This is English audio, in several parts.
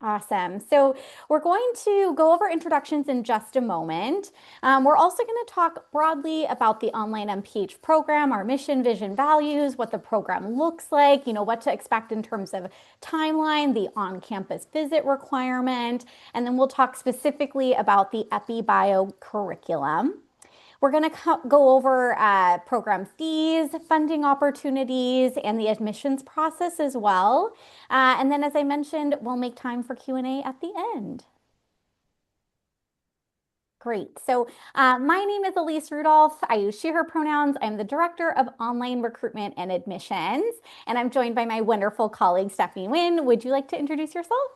Awesome. So we're going to go over introductions in just a moment. We're also going to talk broadly about the online MPH program, our mission, vision, values, what the program looks like, what to expect in terms of timeline, the on-campus visit requirement, and then we'll talk specifically about the EpiBio curriculum. We're going to go over program fees, funding opportunities, and the admissions process as well. And then, as I mentioned, we'll make time for Q&A at the end. Great. So my name is Elise Rudolph. I use she, her pronouns. I'm the Director of Online Recruitment and Admissions, and I'm joined by my wonderful colleague, Stephanie Nguyen. Would you like to introduce yourself?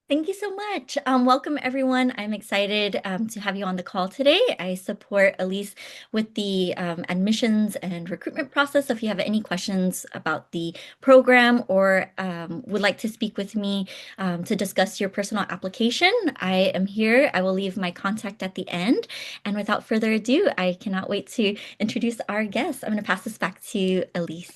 Thank you so much. Welcome, everyone. I'm excited to have you on the call today. I support Elise with the admissions and recruitment process. So if you have any questions about the program or would like to speak with me to discuss your personal application, I am here. I will leave my contact at the end. And without further ado, I cannot wait to introduce our guest. I'm going to pass this back to Elise.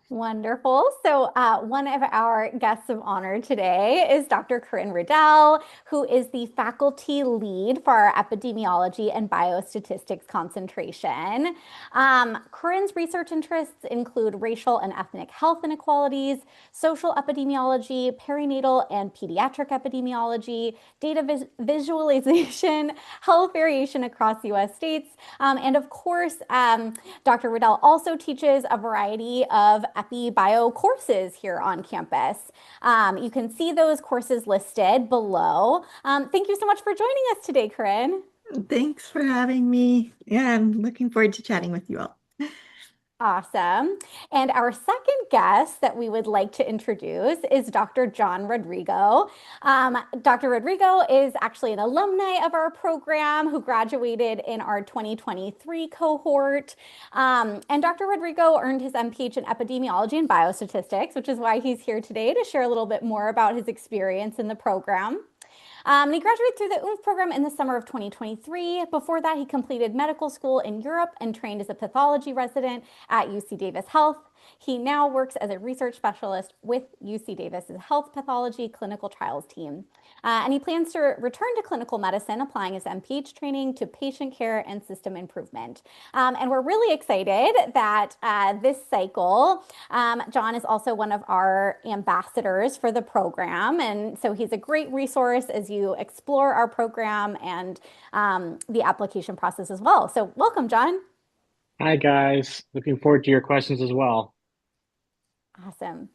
Wonderful. So, one of our guests of honor today is Dr. Corinne Riddell, who is the faculty lead for our epidemiology and biostatistics concentration. Corinne's research interests include racial and ethnic health inequalities, social epidemiology, perinatal and pediatric epidemiology, data visualization, health variation across US states, and of course, Dr. Riddell also teaches a variety of EpiBio courses here on campus. You can see those courses listed below. Thank you so much for joining us today, Corinne. Thanks for having me. Yeah, I'm looking forward to chatting with you all. Awesome. And our second guest that we would like to introduce is Dr. John Rodrigo. Dr. Rodrigo is actually an alumni of our program who graduated in our 2023 cohort. And Dr. Rodrigo earned his MPH in epidemiology and biostatistics, which is why he's here today to share a little bit more about his experience in the program. And he graduated through the UMF program in the summer of 2023. Before that, he completed medical school in Europe and trained as a pathology resident at UC Davis Health. He now works as a research specialist with UC Davis's Health Pathology Clinical Trials team. And he plans to return to clinical medicine, applying his MPH training to patient care and system improvement. And we're really excited that this cycle, John is also one of our ambassadors for the program. And so he's a great resource as you explore our program and the application process as well. So welcome, John. Hi, guys. Looking forward to your questions as well. Awesome.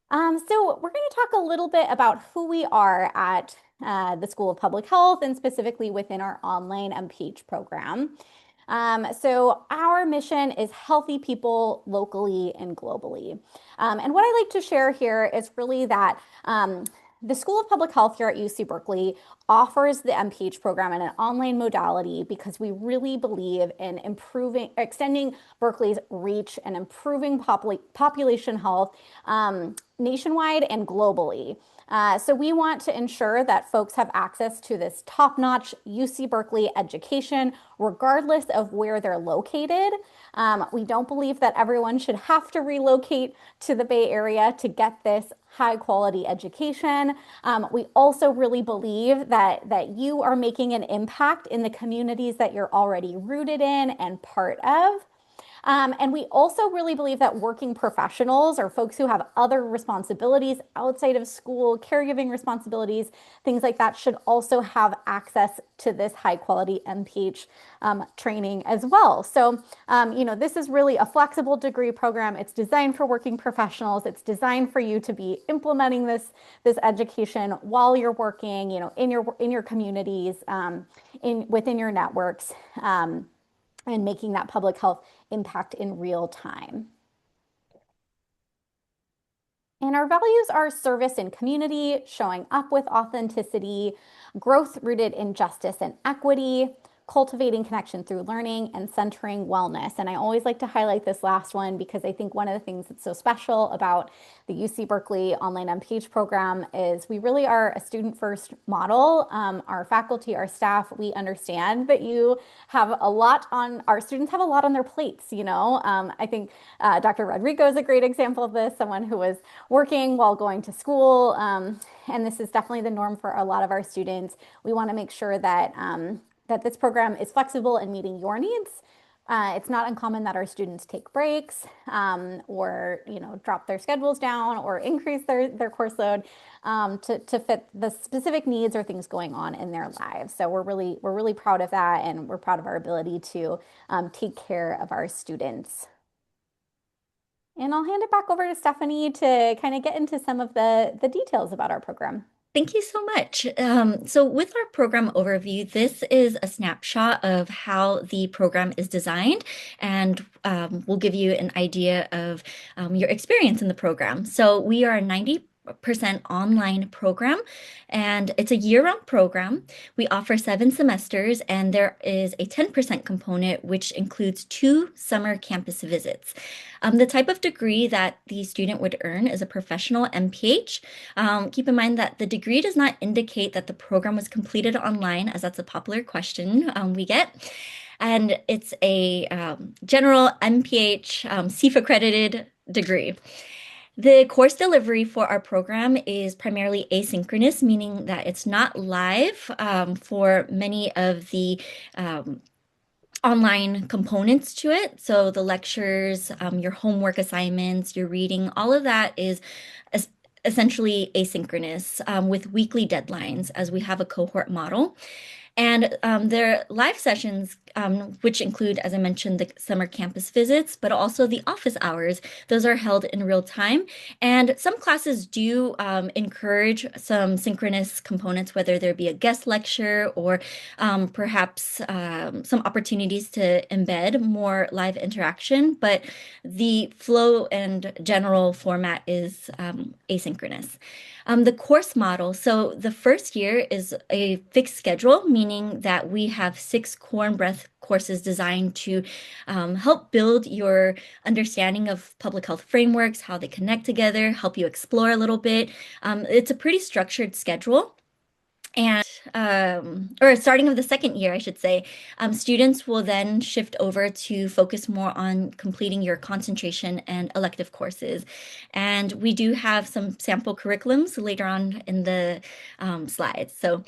So we're going to talk a little bit about who we are at the School of Public Health and specifically within our online MPH program. So our mission is healthy people locally and globally. And what I like to share here is really that the School of Public Health here at UC Berkeley offers the MPH program in an online modality because we really believe in extending Berkeley's reach and improving population health nationwide and globally. So we want to ensure that folks have access to this top-notch UC Berkeley education, regardless of where they're located. We don't believe that everyone should have to relocate to the Bay Area to get this high-quality education. We also really believe that you are making an impact in the communities that you're already rooted in and part of. And we also really believe that working professionals or folks who have other responsibilities outside of school, caregiving responsibilities, things like that should also have access to this high quality MPH training as well. So, this is really a flexible degree program. It's designed for working professionals. It's designed for you to be implementing this education while you're working, in your communities, within your networks. And making that public health impact in real time. And our values are service and community, showing up with authenticity, growth rooted in justice and equity, cultivating connection through learning and centering wellness. And I always like to highlight this last one because I think one of the things that's so special about the UC Berkeley online MPH program is we really are a student-first model. Our faculty, our staff, we understand that our students have a lot on their plates, you know. I think Dr. Rodrigo is a great example of this, someone who was working while going to school. And this is definitely the norm for a lot of our students. We want to make sure that that this program is flexible in meeting your needs. It's not uncommon that our students take breaks or drop their schedules down or increase their course load to fit the specific needs or things going on in their lives. So we're really proud of that, and we're proud of our ability to take care of our students. And I'll hand it back over to Stephanie to kind of get into some of the details about our program. Thank you so much. So with our program overview, this is a snapshot of how the program is designed, and we'll give you an idea of your experience in the program. So we are a 90% online program, and it's a year-round program. We offer 7 semesters, and there is a 10% component, which includes 2 summer campus visits. The type of degree that the student would earn is a professional MPH. Keep in mind that the degree does not indicate that the program was completed online, as that's a popular question we get. And it's a general MPH CEF accredited degree. The course delivery for our program is primarily asynchronous, meaning that it's not live for many of the online components to it. So the lectures, your homework assignments, your reading, all of that is essentially asynchronous with weekly deadlines, as we have a cohort model. And their live sessions, which include, as I mentioned, the summer campus visits, but also the office hours, those are held in real time. And some classes do encourage some synchronous components, whether there be a guest lecture or perhaps some opportunities to embed more live interaction. But the flow and general format is asynchronous. The course model. So the first year is a fixed schedule, meaning that we have 6 core and breadth courses designed to help build your understanding of public health frameworks, how they connect together, help you explore a little bit. It's a pretty structured schedule. And or starting of the second year, I should say, students will then shift over to focus more on completing your concentration and elective courses. And we do have some sample curriculums later on in the slides. So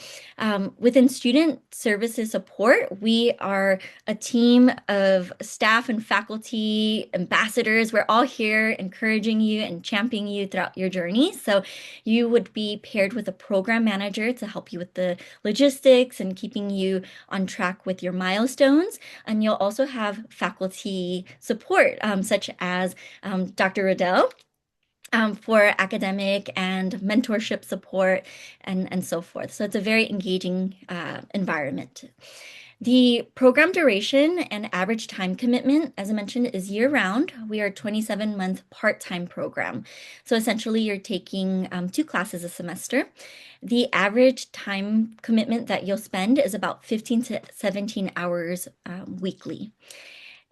within student services support, we are a team of staff and faculty ambassadors. We're all here encouraging you and championing you throughout your journey. So you would be paired with a program manager to help you with the logistics and keeping you on track with your milestones. And you'll also have faculty support, such as Dr. Riddell, for academic and mentorship support and so forth. So it's a very engaging environment. The program duration and average time commitment, as I mentioned, is year-round. We are a 27-month part-time program. So essentially, you're taking 2 classes a semester. The average time commitment that you'll spend is about 15 to 17 hours weekly.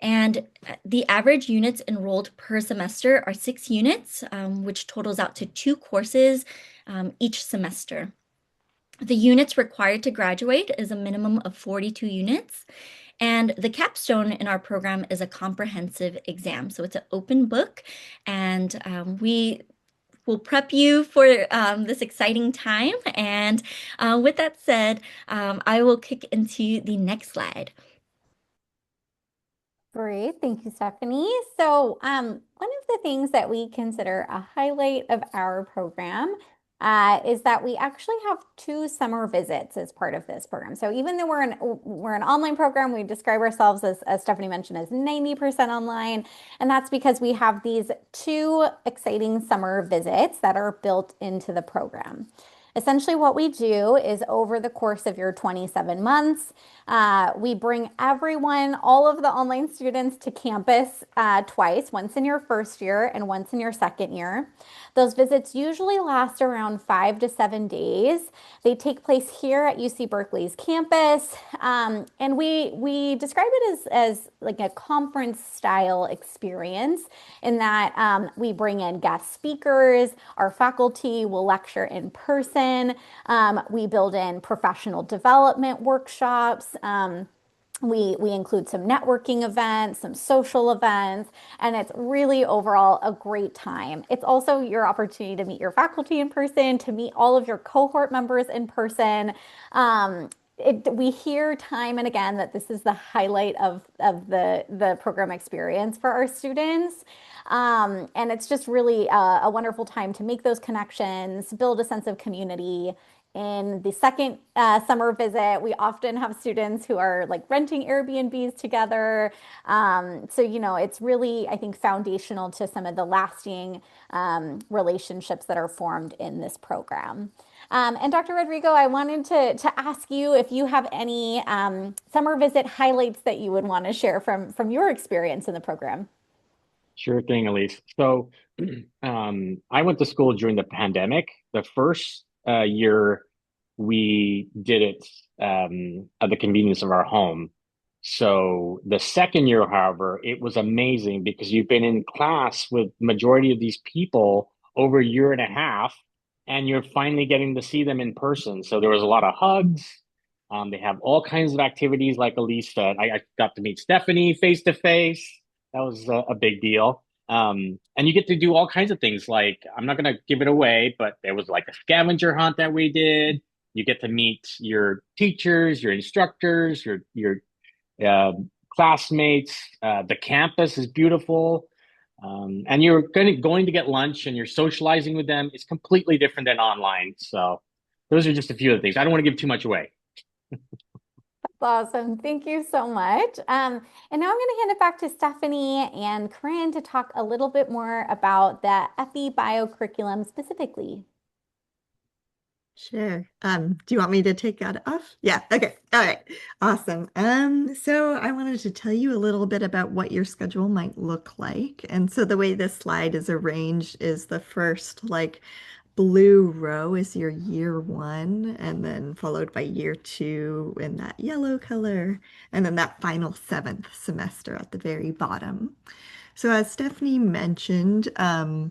And the average units enrolled per semester are 6 units, which totals out to 2 courses each semester. The units required to graduate is a minimum of 42 units. And the capstone in our program is a comprehensive exam. So it's an open book, and we will prep you for this exciting time. And with that said, I will kick into the next slide. Great. Thank you, Stephanie. So one of the things that we consider a highlight of our program is that we actually have 2 summer visits as part of this program. So even though we're an online program, we describe ourselves as Stephanie mentioned, as 90% online. And that's because we have these 2 exciting summer visits that are built into the program. Essentially, what we do is over the course of your 27 months, we bring everyone, all of the online students to campus twice, once in your first year and once in your second year. Those visits usually last around 5 to 7 days. They take place here at UC Berkeley's campus, and we describe it as like a conference style experience in that we bring in guest speakers, our faculty will lecture in person, we build in professional development workshops. We include some networking events, some social events, and it's really overall a great time. It's also your opportunity to meet your faculty in person, to meet all of your cohort members in person. We hear time and again that this is the highlight of the program experience for our students. And it's just really a wonderful time to make those connections, build a sense of community. In the second summer visit, we often have students who are like renting Airbnbs together. It's really, I think, foundational to some of the lasting relationships that are formed in this program. And Dr. Rodrigo, I wanted to ask you if you have any summer visit highlights that you would want to share from your experience in the program. Sure thing, Elise. So, I went to school during the pandemic. The first year we did it at the convenience of our home. So the second year, however, it was amazing because you've been in class with majority of these people over a year and a half, and you're finally getting to see them in person. So there was a lot of hugs. They have all kinds of activities, like Elise said. I got to meet Stephanie face to face. That was a big deal. And you get to do all kinds of things. Like, I'm not going to give it away, but there was like a scavenger hunt that we did. You get to meet your teachers, your instructors, your uh, classmates. The campus is beautiful. And you're going to get lunch and you're socializing with them. It's completely different than online. So those are just a few of the things. I don't want to give too much away. Awesome. Thank you so much. And now I'm going to hand it back to Stephanie and Corinne to talk a little bit more about the FE bio curriculum specifically. Sure. Do you want me to take that off? Yeah. Okay. All right. Awesome. So I wanted to tell you a little bit about what your schedule might look like. And so the way this slide is arranged is the first like blue row is your year one, and then followed by year two in that yellow color, and then that final seventh semester at the very bottom. So as Stephanie mentioned,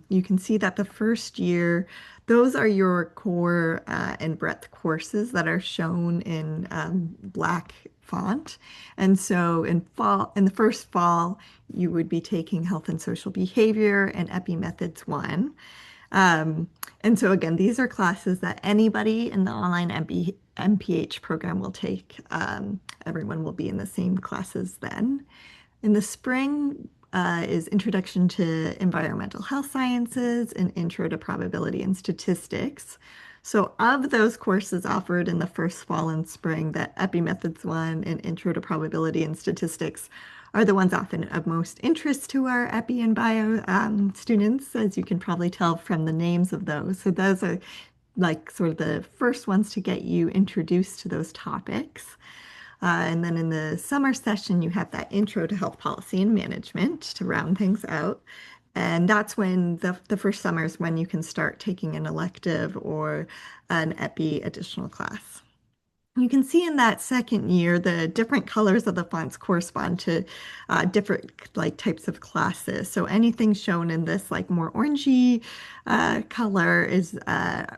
you can see that the first year, those are your core and breadth courses that are shown in black font. And so in the first fall, you would be taking health and social behavior and epi methods one. And so again, these are classes that anybody in the online MPH program will take. Everyone will be in the same classes then. In the spring is Introduction to Environmental Health Sciences and Intro to Probability and Statistics. So of those courses offered in the first fall and spring, that EpiMethods 1 and Intro to Probability and Statistics are the ones often of most interest to our Epi and Bio students, as you can probably tell from the names of those. So those are like sort of the first ones to get you introduced to those topics. And then in the summer session, you have that Intro to Health Policy and Management to round things out. And that's when the first summer is when you can start taking an elective or an EPI additional class. You can see in that second year, the different colors of the fonts correspond to different like types of classes. So anything shown in this like more orangey color is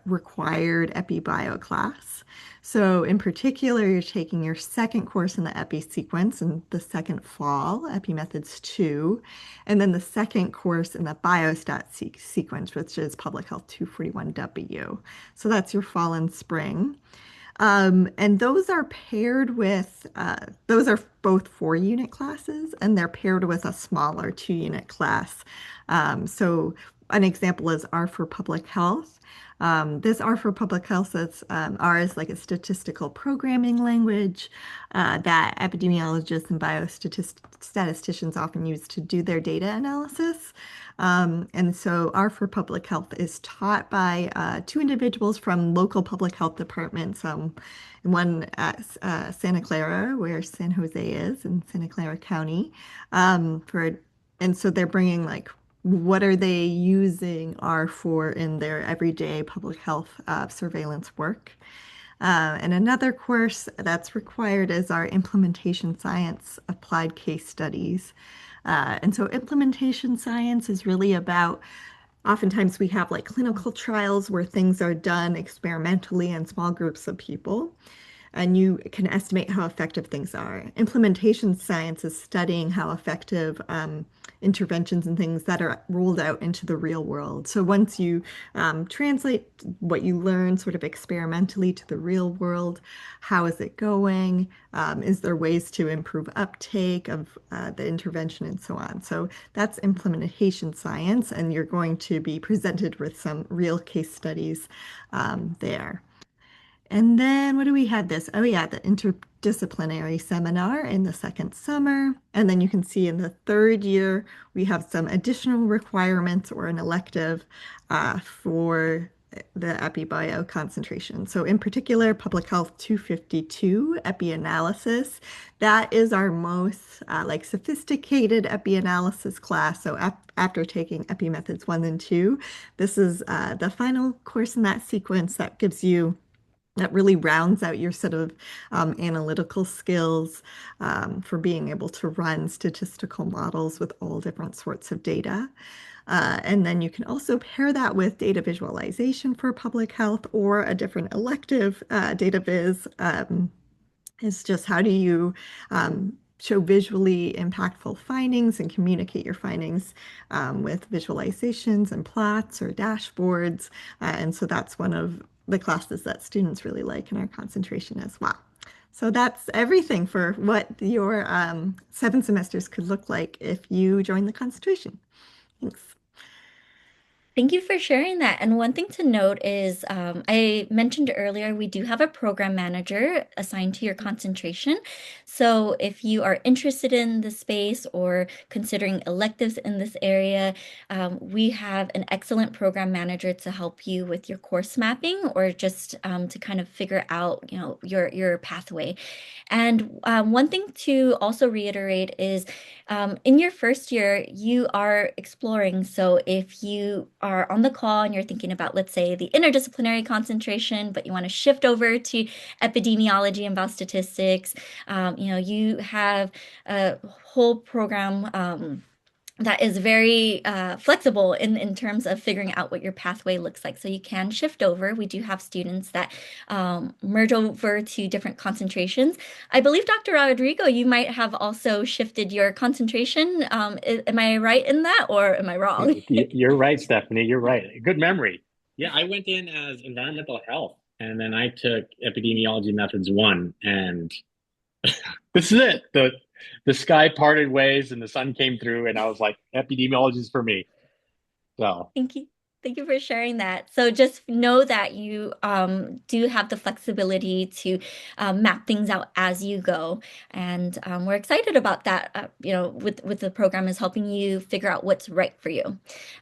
required EPI bio class. So in particular, you're taking your second course in the EPI sequence in the second fall, EPI Methods 2, and then the second course in the Biostat sequence, which is Public Health 241W. So that's your fall and spring. And those are paired with, those are both 4-unit classes, and they're paired with a smaller 2-unit class. So an example is R for public health. This R for public health is R is like a statistical programming language that epidemiologists and biostatisticians often use to do their data analysis. And so R for public health is taught by two individuals from local public health departments, one at Santa Clara, where San Jose is in Santa Clara County, and so they're bringing like what are they using R for in their everyday public health surveillance work. And another course that's required is our implementation science applied case studies. And so implementation science is really about oftentimes we have like clinical trials where things are done experimentally in small groups of people and you can estimate how effective things are. Implementation science is studying how effective interventions and things that are rolled out into the real world. So once you translate what you learn sort of experimentally to the real world, how is it going? Is there ways to improve uptake of the intervention and so on? So that's implementation science, and you're going to be presented with some real case studies there. And then what do we have this? Oh yeah, the interdisciplinary seminar in the second summer. And then you can see in the third year, we have some additional requirements or an elective for the EpiBio concentration. So in particular, Public Health 252, epi analysis. That is our most like sophisticated epi analysis class. So after taking epi methods 1 and 2, this is the final course in that sequence that gives you that really rounds out your sort of analytical skills for being able to run statistical models with all different sorts of data. And then you can also pair that with data visualization for public health or a different elective data viz. It's just how do you show visually impactful findings and communicate your findings with visualizations and plots or dashboards. And so that's one of the classes that students really like in our concentration as well. So that's everything for what your 7 semesters could look like if you join the concentration. Thanks. Thank you for sharing that. And one thing to note is I mentioned earlier, we do have a program manager assigned to your concentration. So if you are interested in the space or considering electives in this area, we have an excellent program manager to help you with your course mapping or just to kind of figure out, your pathway. And one thing to also reiterate is in your first year, you are exploring. So if you are on the call and you're thinking about, let's say, the interdisciplinary concentration, but you want to shift over to epidemiology and biostatistics, you have a whole program that is very flexible in terms of figuring out what your pathway looks like. So you can shift over. We do have students that merge over to different concentrations. I believe, Dr. Rodrigo, you might have also shifted your concentration. Am I right in that, or am I wrong? You're right, Stephanie. You're right. Good memory. Yeah, I went in as environmental health, and then I took epidemiology methods 1, and this is it. The sky parted ways and the sun came through, and I was like, epidemiology is for me. So Thank you. Thank you for sharing that. So just know that you do have the flexibility to map things out as you go. And we're excited about that, with the program is helping you figure out what's right for you.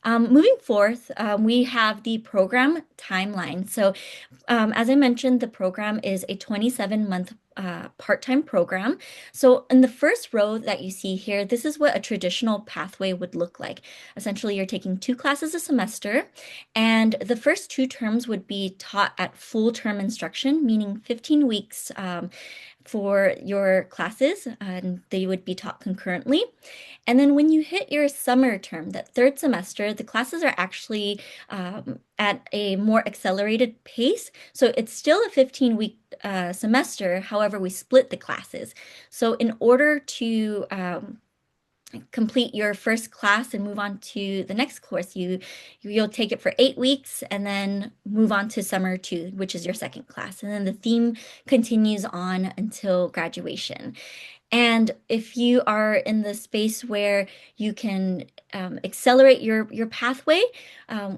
Moving forth, we have the program timeline. So as I mentioned, the program is a 27-month part-time program. So in the first row that you see here, this is what a traditional pathway would look like. Essentially, you're taking 2 classes a semester, and the first 2 terms would be taught at full term instruction, meaning 15 weeks for your classes, and they would be taught concurrently. And then when you hit your summer term, that third semester, the classes are actually at a more accelerated pace. So it's still a 15-week semester. However, we split the classes. So in order to complete your first class and move on to the next course, you'll take it for 8 weeks and then move on to summer 2, which is your second class. And then the theme continues on until graduation. And if you are in the space where you can accelerate your pathway,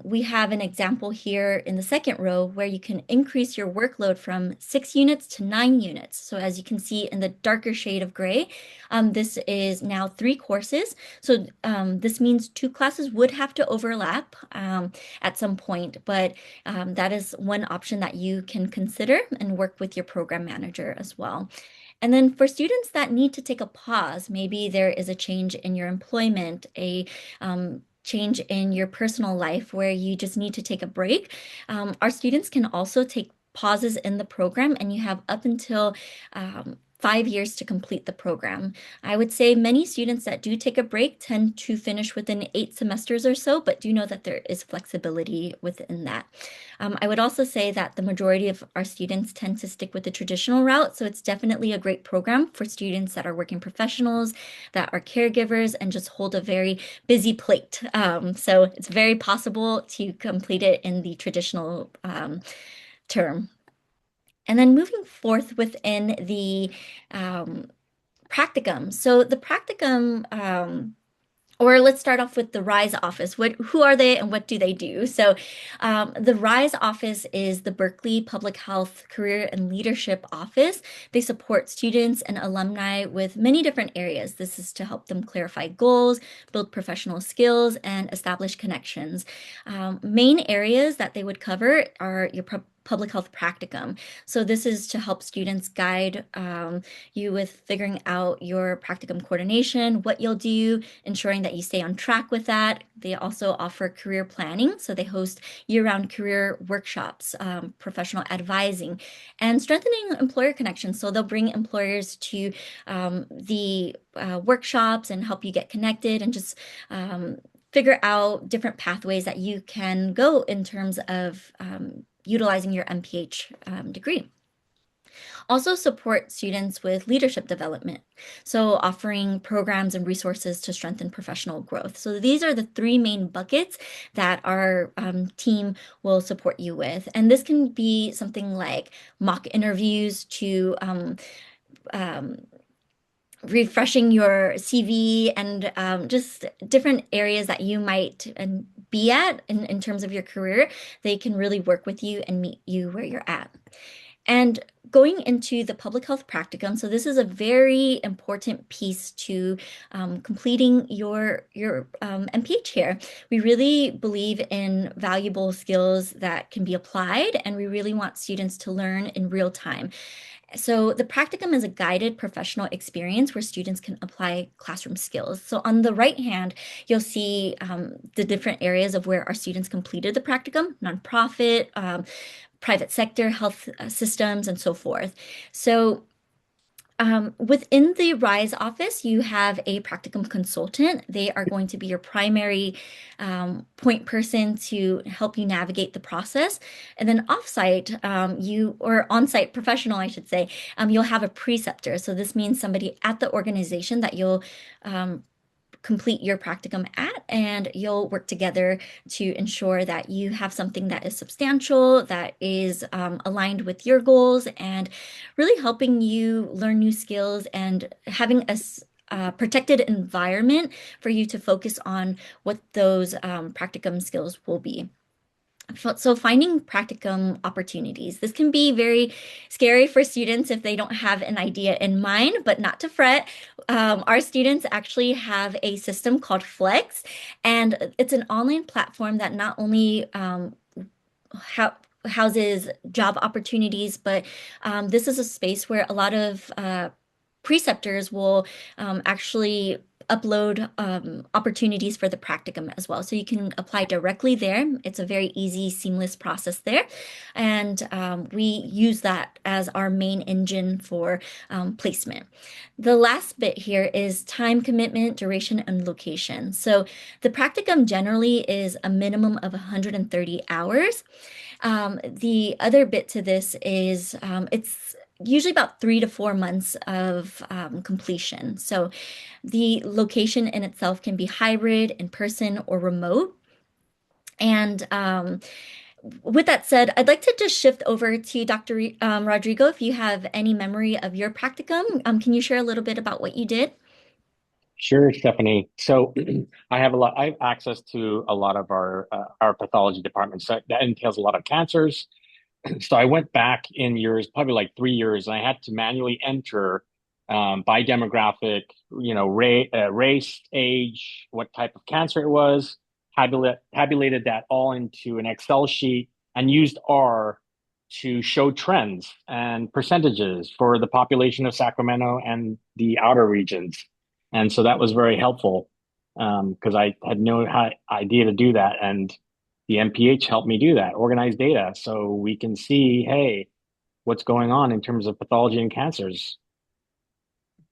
we have an example here in the second row where you can increase your workload from 6 units to 9 units. So as you can see in the darker shade of gray, this is now 3 courses. So this means 2 classes would have to overlap at some point, but that is one option that you can consider and work with your program manager as well. And then for students that need to take a pause, maybe there is a change in your employment, a change in your personal life where you just need to take a break. Our students can also take pauses in the program, and you have up until 5 years to complete the program. I would say many students that do take a break tend to finish within 8 semesters or so, but do know that there is flexibility within that. I would also say that the majority of our students tend to stick with the traditional route, so it's definitely a great program for students that are working professionals, that are caregivers, and just hold a very busy plate. So it's very possible to complete it in the traditional term. And then moving forth within the practicum. So the practicum, or let's start off with the RISE office. Who are they and what do they do? So the RISE office is the Berkeley Public Health Career and Leadership Office. They support students and alumni with many different areas. This is to help them clarify goals, build professional skills, and establish connections. Main areas that they would cover are your public health practicum. So this is to help students guide you with figuring out your practicum coordination, what you'll do, ensuring that you stay on track with that. They also offer career planning. So they host year-round career workshops, professional advising, and strengthening employer connections. So they'll bring employers to the workshops and help you get connected and just figure out different pathways that you can go in terms of utilizing your MPH degree. Also support students with leadership development, so offering programs and resources to strengthen professional growth. So these are the 3 main buckets that our team will support you with. And this can be something like mock interviews to refreshing your CV and just different areas that you might be at in terms of your career. They can really work with you and meet you where you're at. And going into the public health practicum, so this is a very important piece to completing your MPH here. We really believe in valuable skills that can be applied, and we really want students to learn in real time. So the practicum is a guided professional experience where students can apply classroom skills. So on the right hand, you'll see the different areas of where our students completed the practicum: nonprofit, private sector, health systems, and so forth. So within the RISE office, you have a practicum consultant. They are going to be your primary point person to help you navigate the process. And then offsite, or on-site professional, I should say, you'll have a preceptor. So this means somebody at the organization that you'll complete your practicum at, and you'll work together to ensure that you have something that is substantial, that is aligned with your goals, and really helping you learn new skills and having a protected environment for you to focus on what those practicum skills will be. So finding practicum opportunities. This can be very scary for students if they don't have an idea in mind, but not to fret. Our students actually have a system called Flex, and it's an online platform that not only houses job opportunities, but this is a space where a lot of preceptors will actually upload opportunities for the practicum as well. So you can apply directly there. It's a very easy, seamless process there. And we use that as our main engine for placement. The last bit here is time commitment, duration, and location. So the practicum generally is a minimum of 130 hours. The other bit to this is it's usually about 3 to 4 months of completion. So the location in itself can be hybrid, in person, or remote. And With that said, I'd like to just shift over to Dr. Rodrigo. If you have any memory of your practicum, can you share a little bit about what you did? Sure, Stephanie. So I have access to a lot of our pathology department. So that entails a lot of cancers. So I went back in years, probably like 3 years, and I had to manually enter by demographic, race, age, what type of cancer it was, tabulated that all into an Excel sheet, and used R to show trends and percentages for the population of Sacramento and the outer regions. And so that was very helpful because I had no idea to do that. And the MPH helped me do that, organize data so we can see, hey, what's going on in terms of pathology and cancers.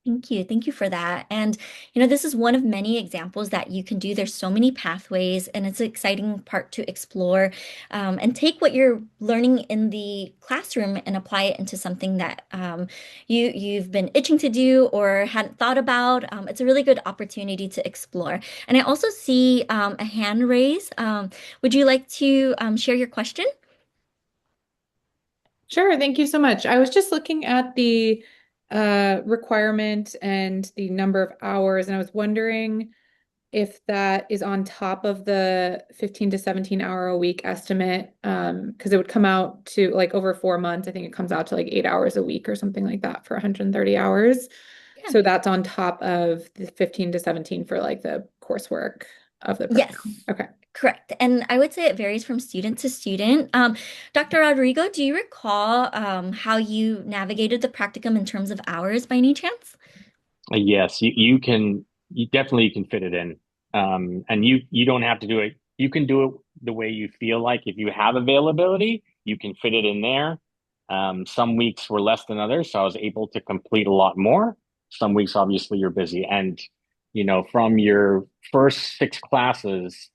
Thank you. Thank you for that. And, this is one of many examples that you can do. There's so many pathways, and it's an exciting part to explore and take what you're learning in the classroom and apply it into something that you've been itching to do or hadn't thought about. It's a really good opportunity to explore. And I also see a hand raise. Would you like to share your question? Sure, thank you so much. I was just looking at the requirement and the number of hours, and I was wondering if that is on top of the 15 to 17 hour a week estimate, because it would come out to like over 4 months. I think it comes out to like 8 hours a week or something like that for 130 hours. Yeah. So that's on top of the 15 to 17 for like the coursework of the Yes. program. Okay. Correct. And I would say it varies from student to student. Dr. Rodrigo, do you recall how you navigated the practicum in terms of hours by any chance? Yes, you definitely can fit it in. And you don't have to do it. You can do it the way you feel like. If you have availability, you can fit it in there. Some weeks were less than others, so I was able to complete a lot more. Some weeks, obviously, you're busy. And, from your first 6 classes,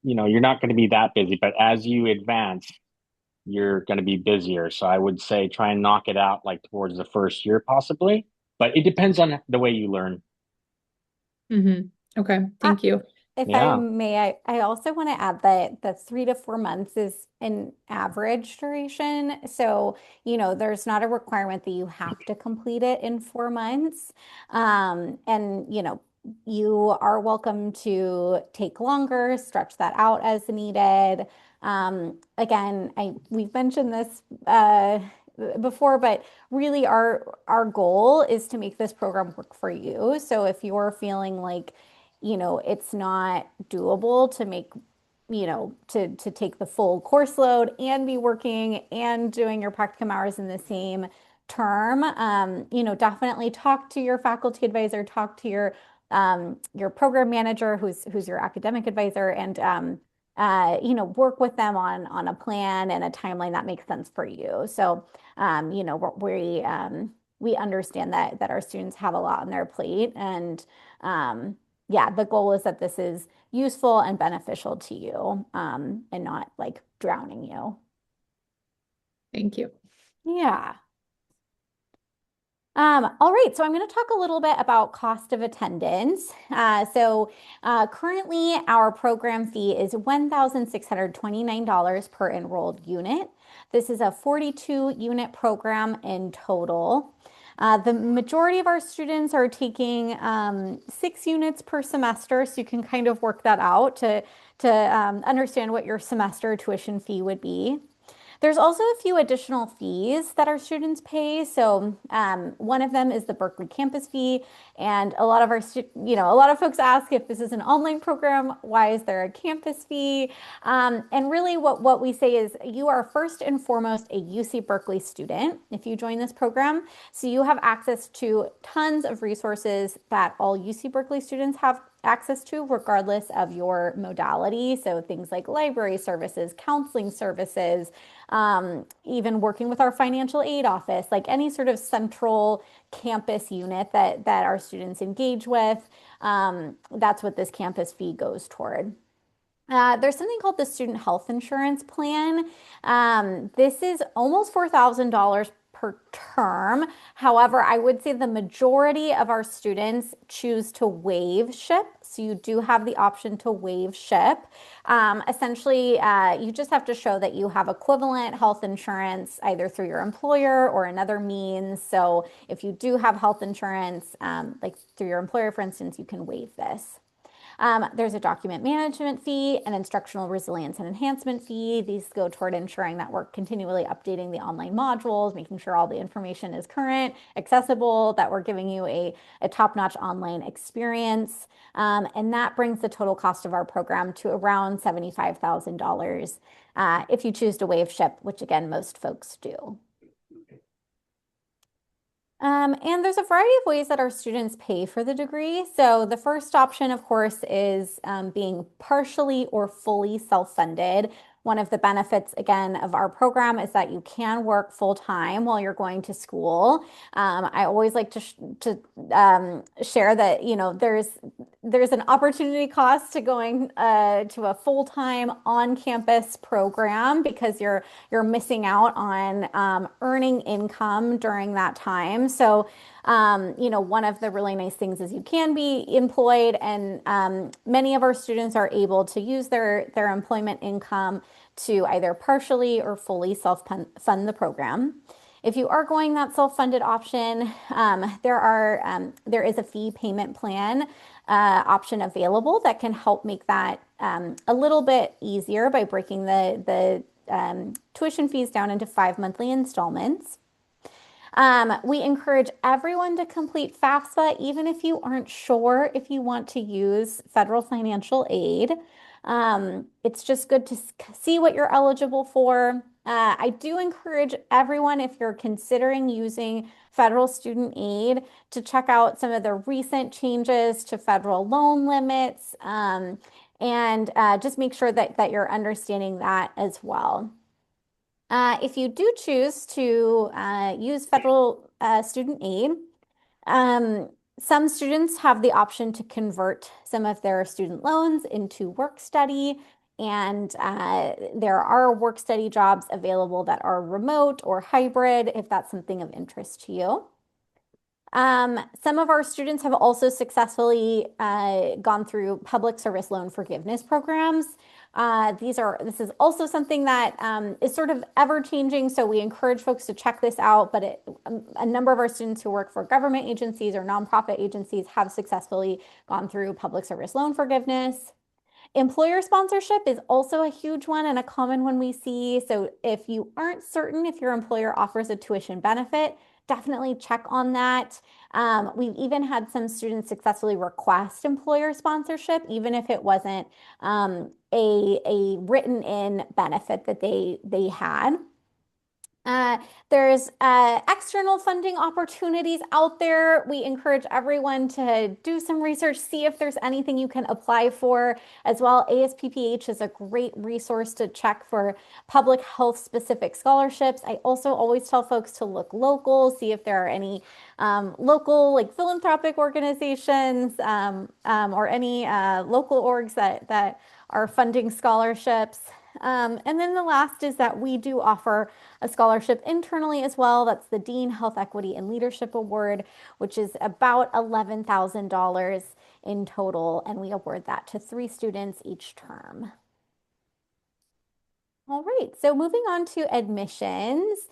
you're not going to be that busy, but as you advance, you're going to be busier. So I would say try and knock it out like towards the first year, possibly. But it depends on the way you learn. Okay, Uh, thank you. If I Yeah. may, I also want to add that 3 to 4 months is an average duration. So, there's not a requirement that you have to complete it in 4 months. And, you are welcome to take longer, stretch that out as needed. Again, we've mentioned this before, but really our goal is to make this program work for you. So if you're feeling like it's not doable to make, to take the full course load and be working and doing your practicum hours in the same term. Definitely talk to your faculty advisor, talk to your program manager, who's your academic advisor, and work with them on a plan and a timeline that makes sense for you. So, we understand that our students have a lot on their plate, and yeah, the goal is that this is useful and beneficial to you, and not like drowning you. Thank you. Yeah. All right, so I'm going to talk a little bit about cost of attendance. Currently, our program fee is $1,629 per enrolled unit. This is a 42 unit program in total. The majority of our students are taking 6 units per semester, so you can kind of work that out to understand what your semester tuition fee would be. There's also a few additional fees that our students pay. So one of them is the Berkeley campus fee, and a lot of a lot of folks ask if this is an online program, why is there a campus fee? And really, what we say is you are first and foremost a UC Berkeley student if you join this program. So you have access to tons of resources that all UC Berkeley students have access to, regardless of your modality. So things like library services, counseling services, even working with our financial aid office, like any sort of central campus unit that our students engage with. That's what this campus fee goes toward. There's something called the student health insurance plan. This is almost $4,000 per term. However, I would say the majority of our students choose to waive ship. So you do have the option to waive ship. Essentially, you just have to show that you have equivalent health insurance either through your employer or another means. So if you do have health insurance, like through your employer, for instance, you can waive this. There's a document management fee, an instructional resilience and enhancement fee. These go toward ensuring that we're continually updating the online modules, making sure all the information is current, accessible, that we're giving you a top-notch online experience. And that brings the total cost of our program to around $75,000 if you choose to waive ship, which again, most folks do. And there's a variety of ways that our students pay for the degree. So the first option, of course, is being partially or fully self-funded. One of the benefits, again, of our program is that you can work full-time while you're going to school. I always like to share that, you know, there's an opportunity cost to going to a full-time on-campus program because you're missing out on earning income during that time. So, you know, one of the really nice things is you can be employed, and many of our students are able to use their employment income to either partially or fully self-fund the program. If you are going that self-funded option, there is a fee payment plan option available that can help make that a little bit easier by breaking the tuition fees down into 5 monthly installments. We encourage everyone to complete FAFSA, even if you aren't sure if you want to use federal financial aid. It's just good to see what you're eligible for. I do encourage everyone, if you're considering using federal student aid, to check out some of the recent changes to federal loan limits, and just make sure that you're understanding that as well. If you do choose to use federal student aid, some students have the option to convert some of their student loans into work study, and there are work study jobs available that are remote or hybrid if that's something of interest to you. Some of our students have also successfully gone through public service loan forgiveness programs. This is also something that is sort of ever changing, so we encourage folks to check this out. But a number of our students who work for government agencies or nonprofit agencies have successfully gone through public service loan forgiveness. Employer sponsorship is also a huge one and a common one we see. So if you aren't certain if your employer offers a tuition benefit, definitely check on that. We've even had some students successfully request employer sponsorship, even if it wasn't a written in benefit that they had. There's external funding opportunities out there. We encourage everyone to do some research, see if there's anything you can apply for as well. ASPPH is a great resource to check for public health specific scholarships. I also always tell folks to look local, see if there are any local like philanthropic organizations or any local orgs that are funding scholarships. And then the last is that we do offer a scholarship internally as well. That's the Dean Health Equity and Leadership Award, which is about $11,000 in total, and we award that to 3 students each term. All right, so moving on to admissions.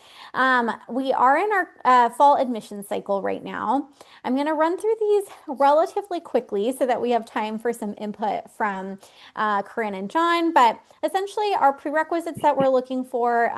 We are in our fall admissions cycle right now. I'm going to run through these relatively quickly so that we have time for some input from Corinne and John. But essentially, our prerequisites that we're looking for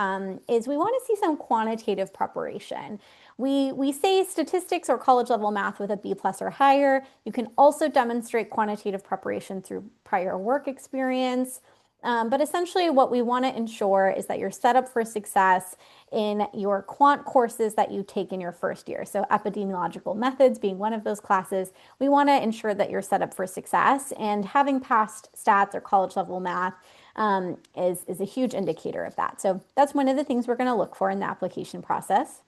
is we want to see some quantitative preparation. We say statistics or college level math with a B+ or higher. You can also demonstrate quantitative preparation through prior work experience. But essentially what we want to ensure is that you're set up for success in your quant courses that you take in your first year. So epidemiological methods being one of those classes, we want to ensure that you're set up for success, and having passed stats or college level math is a huge indicator of that. So that's one of the things we're going to look for in the application process.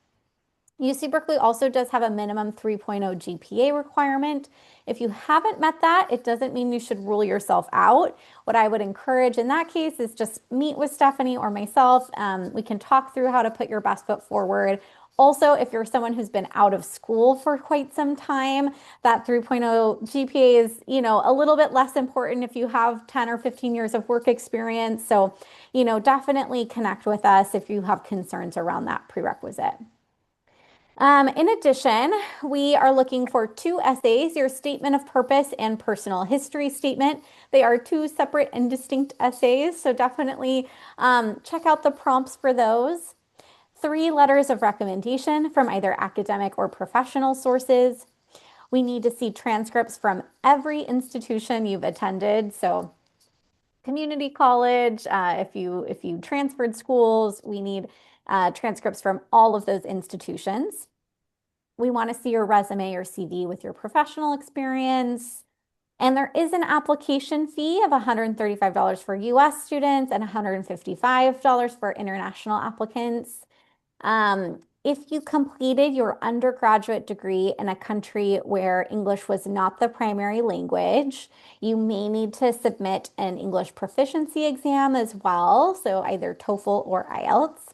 UC Berkeley also does have a minimum 3.0 GPA requirement. If you haven't met that, it doesn't mean you should rule yourself out. What I would encourage in that case is just meet with Stephanie or myself. We can talk through how to put your best foot forward. Also, if you're someone who's been out of school for quite some time, that 3.0 GPA is, a little bit less important if you have 10 or 15 years of work experience. So, definitely connect with us if you have concerns around that prerequisite. In addition, we are looking for two essays, your statement of purpose and personal history statement. They are two separate and distinct essays, so definitely check out the prompts for those. Three letters of recommendation from either academic or professional sources. We need to see transcripts from every institution you've attended. So community college, if you transferred schools, we need transcripts from all of those institutions. We want to see your resume or CV with your professional experience. And there is an application fee of $135 for US students and $155 for international applicants. If you completed your undergraduate degree in a country where English was not the primary language, you may need to submit an English proficiency exam as well, so either TOEFL or IELTS.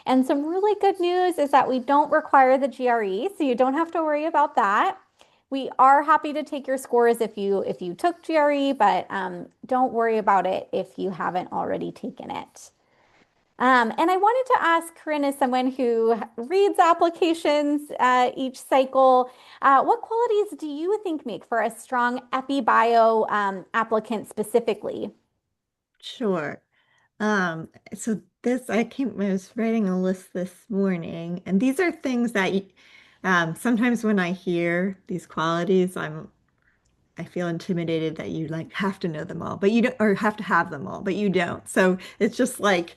And some really good news is that we don't require the GRE, so you don't have to worry about that. We are happy to take your scores if you took GRE, but don't worry about it if you haven't already taken it. And I wanted to ask Corinne, as someone who reads applications each cycle, what qualities do you think make for a strong EpiBio applicant specifically? Sure. So I was writing a list this morning, and these are things that sometimes when I hear these qualities, I feel intimidated that you like have to know them all, but you don't, or have to have them all, but you don't. So it's just like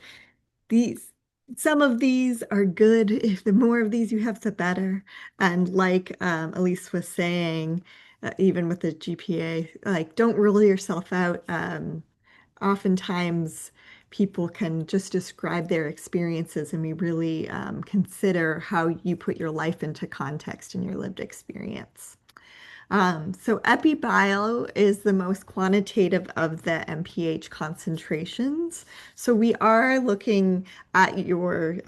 these, some of these are good. If the more of these you have, the better. And like Elise was saying, even with the GPA, like don't rule yourself out. Oftentimes people can just describe their experiences, and we really consider how you put your life into context in your lived experience. So EpiBio is the most quantitative of the MPH concentrations. So we are looking at your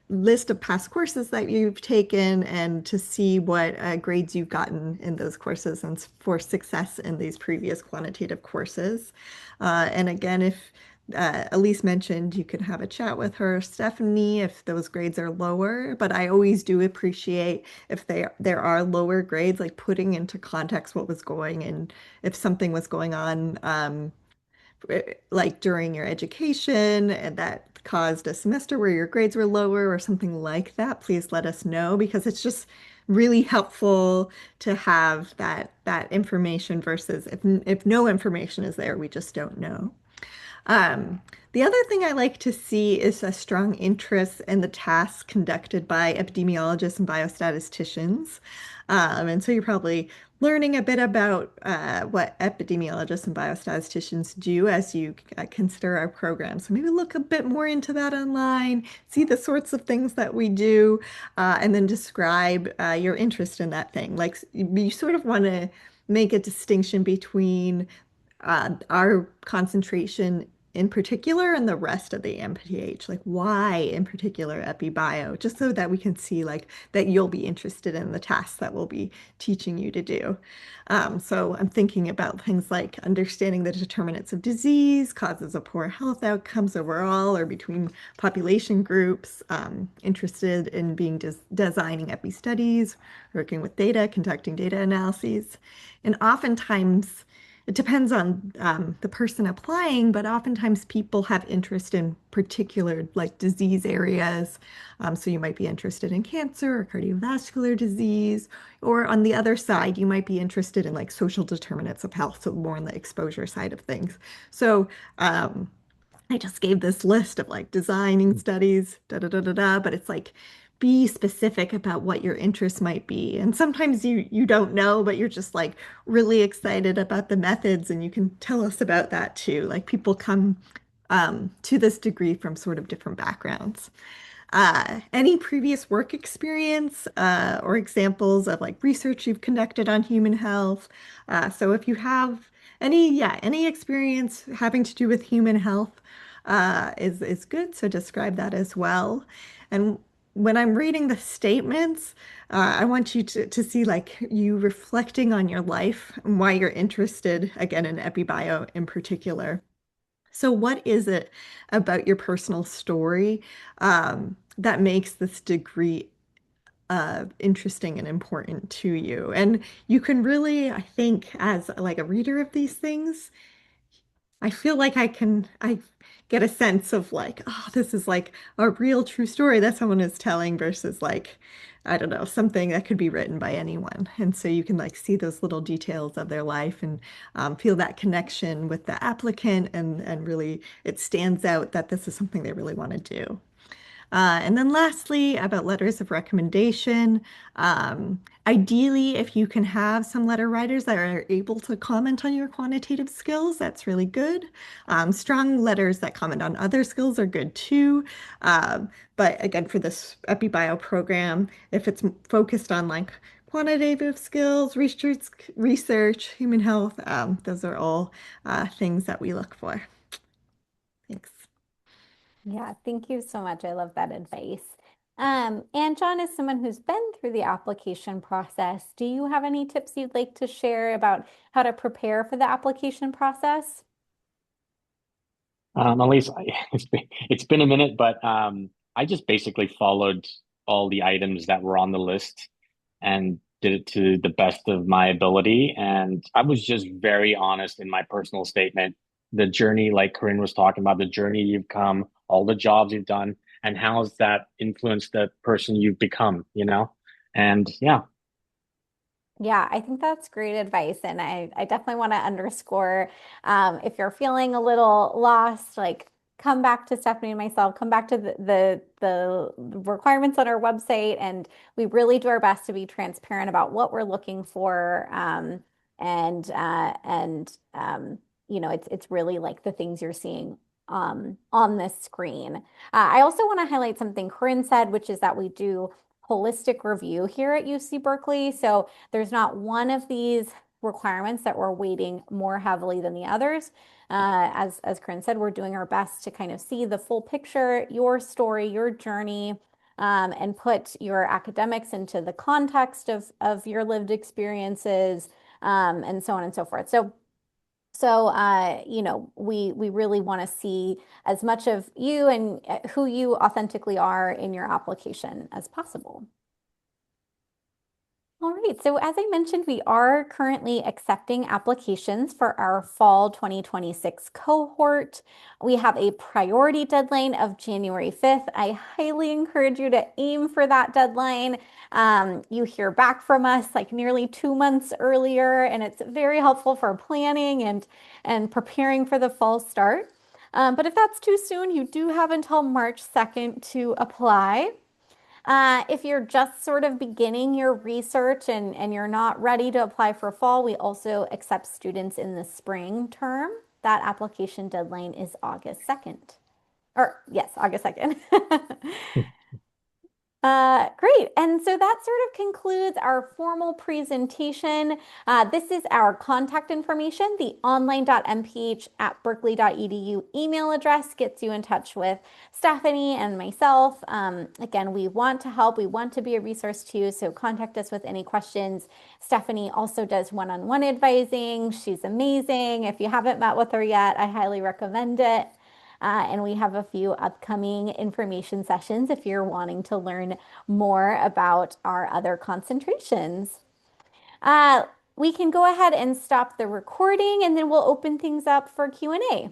list of past courses that you've taken and to see what grades you've gotten in those courses and for success in these previous quantitative courses. And again, if Elise mentioned you could have a chat with her, Stephanie, if those grades are lower, but I always do appreciate if there are lower grades, like putting into context what was going and if something was going on like during your education and that caused a semester where your grades were lower or something like that, please let us know because it's just really helpful to have that information versus if no information is there, we just don't know. The other thing I like to see is a strong interest in the tasks conducted by epidemiologists and biostatisticians. And so you're probably learning a bit about what epidemiologists and biostatisticians do as you consider our program. So maybe look a bit more into that online, see the sorts of things that we do, and then describe your interest in that thing. Like you sort of want to make a distinction between our concentration in particular and the rest of the MPH, like why in particular EpiBio, just so that we can see like that you'll be interested in the tasks that we'll be teaching you to do. So I'm thinking about things like understanding the determinants of disease, causes of poor health outcomes overall or between population groups, interested in being designing epi studies, working with data, conducting data analyses. And oftentimes, it depends on the person applying, but oftentimes people have interest in particular like disease areas. So you might be interested in cancer or cardiovascular disease, or on the other side, you might be interested in like social determinants of health, so more on the exposure side of things. So I just gave this list of like designing studies, da da da da da, but it's like be specific about what your interests might be. And sometimes you don't know, but you're just like really excited about the methods and you can tell us about that too. Like people come to this degree from sort of different backgrounds. Any previous work experience or examples of like research you've conducted on human health. So if you have any experience having to do with human health is good. So describe that as well. And when I'm reading the statements, I want you to see like you reflecting on your life and why you're interested, again, in EpiBio in particular. So, what is it about your personal story that makes this degree interesting and important to you? And you can really, I think, as like a reader of these things, I feel like I get a sense of like, oh, this is like a real true story that someone is telling versus like, I don't know, something that could be written by anyone. And so you can like see those little details of their life and feel that connection with the applicant and really it stands out that this is something they really want to do. And then lastly, about letters of recommendation. Ideally, if you can have some letter writers that are able to comment on your quantitative skills, that's really good. Strong letters that comment on other skills are good too. But again, for this EpiBio program, if it's focused on like quantitative skills, research, human health, those are all things that we look for. Thanks. Yeah, thank you so much. I love that advice. And John, as someone who's been through the application process, do you have any tips you'd like to share about how to prepare for the application process? Elise, it's been a minute, but I just basically followed all the items that were on the list and did it to the best of my ability. And I was just very honest in my personal statement. The journey, like Corinne was talking about, the journey you've come, all the jobs you've done, and how has that influenced the person you've become, you know? And yeah. Yeah, I think that's great advice. And I definitely want to underscore if you're feeling a little lost, like come back to Stephanie and myself, come back to the requirements on our website, and we really do our best to be transparent about what we're looking for. And you know, it's really like the things you're seeing on this screen. I also want to highlight something Corinne said, which is that we do holistic review here at UC Berkeley. So there's not one of these requirements that we're weighting more heavily than the others. As Corinne said, we're doing our best to kind of see the full picture, your story, your journey, and put your academics into the context of your lived experiences, and so on and so forth. So, you know, we really want to see as much of you and who you authentically are in your application as possible. All right, so as I mentioned, we are currently accepting applications for our fall 2026 cohort. We have a priority deadline of January 5th. I highly encourage you to aim for that deadline. You hear back from us like nearly 2 months earlier, and it's very helpful for planning and preparing for the fall start. But if that's too soon, you do have until March 2nd to apply. If you're just sort of beginning your research and you're not ready to apply for fall, we also accept students in the spring term. That application deadline is August 2nd. Or yes, August 2nd. Great. And so that sort of concludes our formal presentation. This is our contact information. The online.mph@berkeley.edu email address gets you in touch with Stephanie and myself. Again, we want to help. We want to be a resource to you. So contact us with any questions. Stephanie also does one-on-one advising. She's amazing. If you haven't met with her yet, I highly recommend it. And we have a few upcoming information sessions if you're wanting to learn more about our other concentrations. Uh, we can go ahead and stop the recording and then we'll open things up for Q&A.